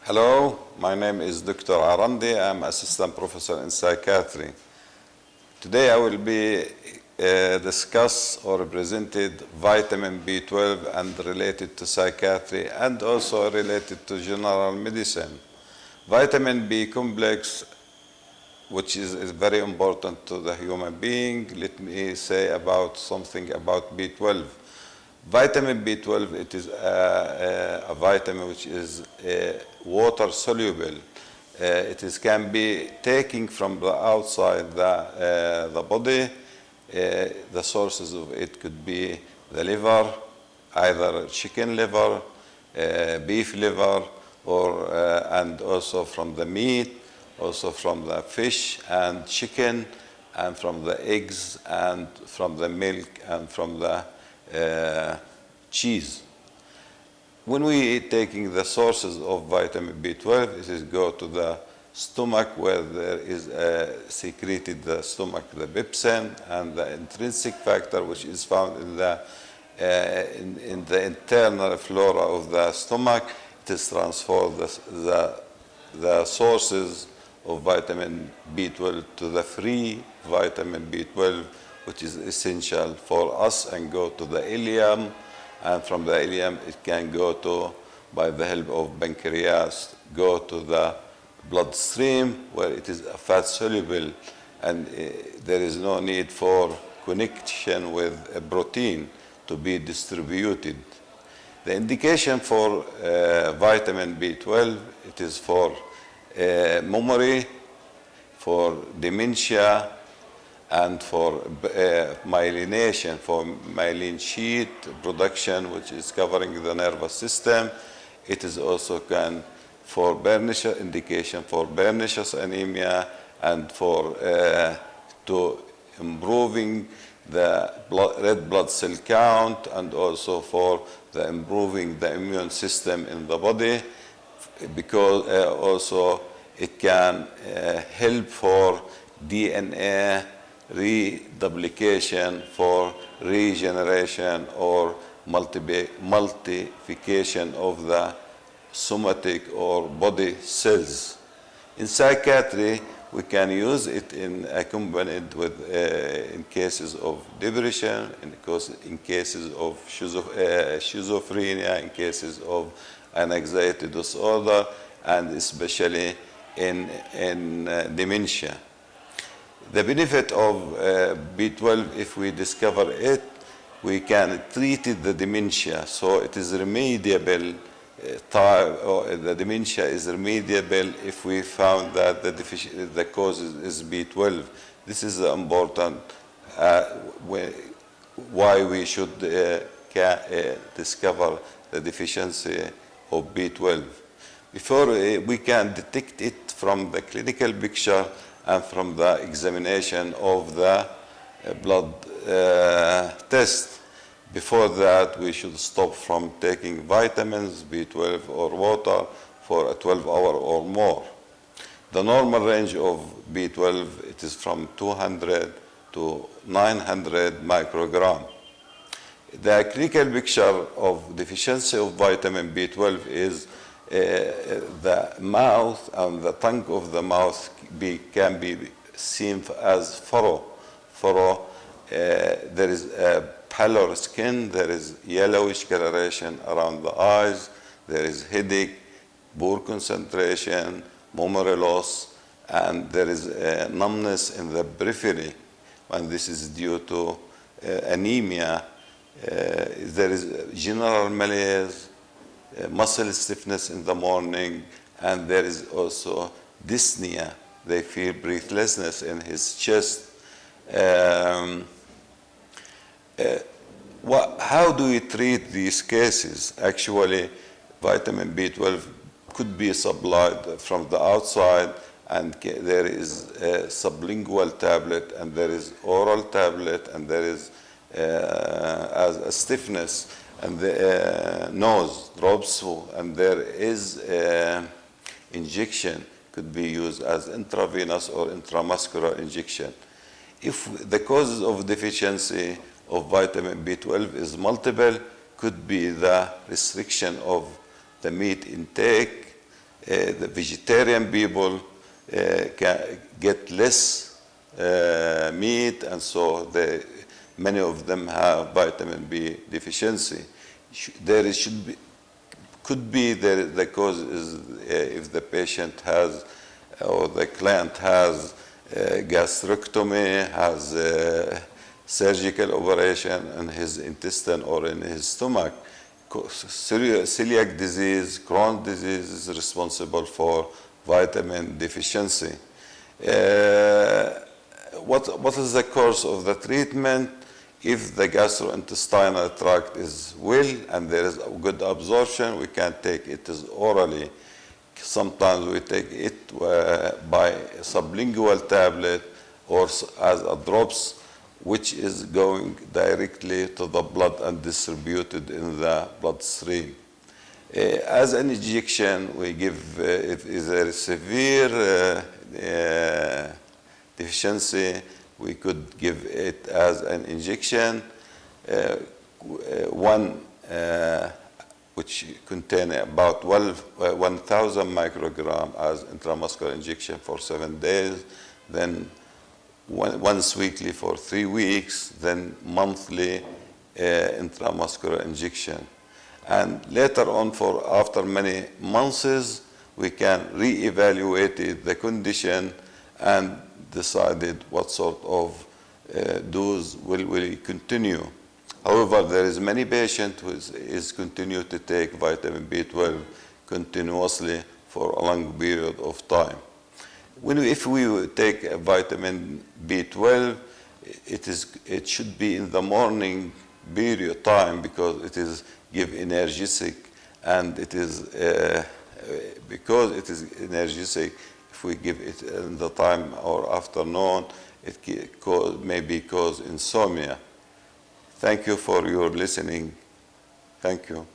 Hello, my name is Dr. Arandi. I'm assistant professor in psychiatry. Today I will be discuss or presented vitamin B12 and related to psychiatry and also related to general medicine. Vitamin B complex, which is very important to the human being. Let me say about something about B12. Vitamin B12, it is a vitamin which is water soluble. Can be taken from the outside the body. The sources of it could be the liver, either chicken liver, beef liver, or and also from the meat, also from the fish and chicken, and from the eggs, and from the milk, and from the cheese. When we taking the sources of vitamin B12, it is go to the stomach where there is secreted the stomach, the pepsin, and the intrinsic factor which is found in the internal flora of the stomach. It is transferred the sources of vitamin B12 to the free vitamin B12, which is essential for us, and go to the ileum, and from the ileum it can go to, by the help of pancreas, go to the bloodstream where it is fat soluble, and there is no need for connection with a protein to be distributed. The indication for vitamin B12, it is for memory, for dementia, and for myelination, for myelin sheet production, which is covering the nervous system. It is also for pernicious indication for pernicious anemia, and for to improving the red blood cell count, and also for the improving the immune system in the body, because also it can help for DNA reduplication, for regeneration or multiplication of the somatic or body cells. In psychiatry, we can use it accompanied with in cases of depression, in cases of schizophrenia, in cases of an anxiety disorder, and especially in dementia. The benefit of B12, if we discover it, we can treat the dementia. So it is remediable. The dementia is remediable if we found that the cause is B12. This is important why we should discover the deficiency of B12. Before we can detect it from the clinical picture and from the examination of the blood test. Before that, we should stop from taking vitamins, B12 or water for a 12-hour or more. The normal range of B12, it is from 200 to 900 microgram. The clinical picture of deficiency of vitamin B12 is the mouth and the tongue of the mouth can be seen as furrow. There is a pallor skin, there is yellowish coloration around the eyes, there is headache, poor concentration, memory loss, and there is numbness in the periphery, and this is due to anemia. There is general malaise, muscle stiffness in the morning, and there is also dyspnea. They feel breathlessness in his chest. How do we treat these cases? Actually, vitamin B12 could be supplied from the outside, and there is a sublingual tablet, and there is oral tablet, and there is as a stiffness, and the nose drops, and there is injection could be used as intravenous or intramuscular injection. If the causes of deficiency of vitamin B12 is multiple, could be the restriction of the meat intake, The vegetarian people can get less meat, and so many of them have vitamin B deficiency. There should be, could be the cause is if the patient has or the client has gastrectomy, has surgical operation in his intestine or in his stomach. Celiac disease, Crohn's disease is responsible for vitamin deficiency. What is the course of the treatment? If the gastrointestinal tract is well and there is good absorption, we can take it as orally. Sometimes we take it by sublingual tablet or as a drops, which is going directly to the blood and distributed in the bloodstream. As an injection, we give, if there is severe deficiency, we could give it as an injection, one which contain about 1,000 microgram as intramuscular injection for 7 days, then once weekly for 3 weeks, then monthly intramuscular injection. And later on, after many months, we can re-evaluate the condition and decided what sort of dose will we continue. However, there is many patients who is continue to take vitamin B12 continuously for a long period of time. If we take a vitamin B12, it should be in the morning period time because it is give energesic, and it is because it is energesic. If we give it in the time or afternoon, it maybe cause insomnia. Thank you for your listening. Thank you.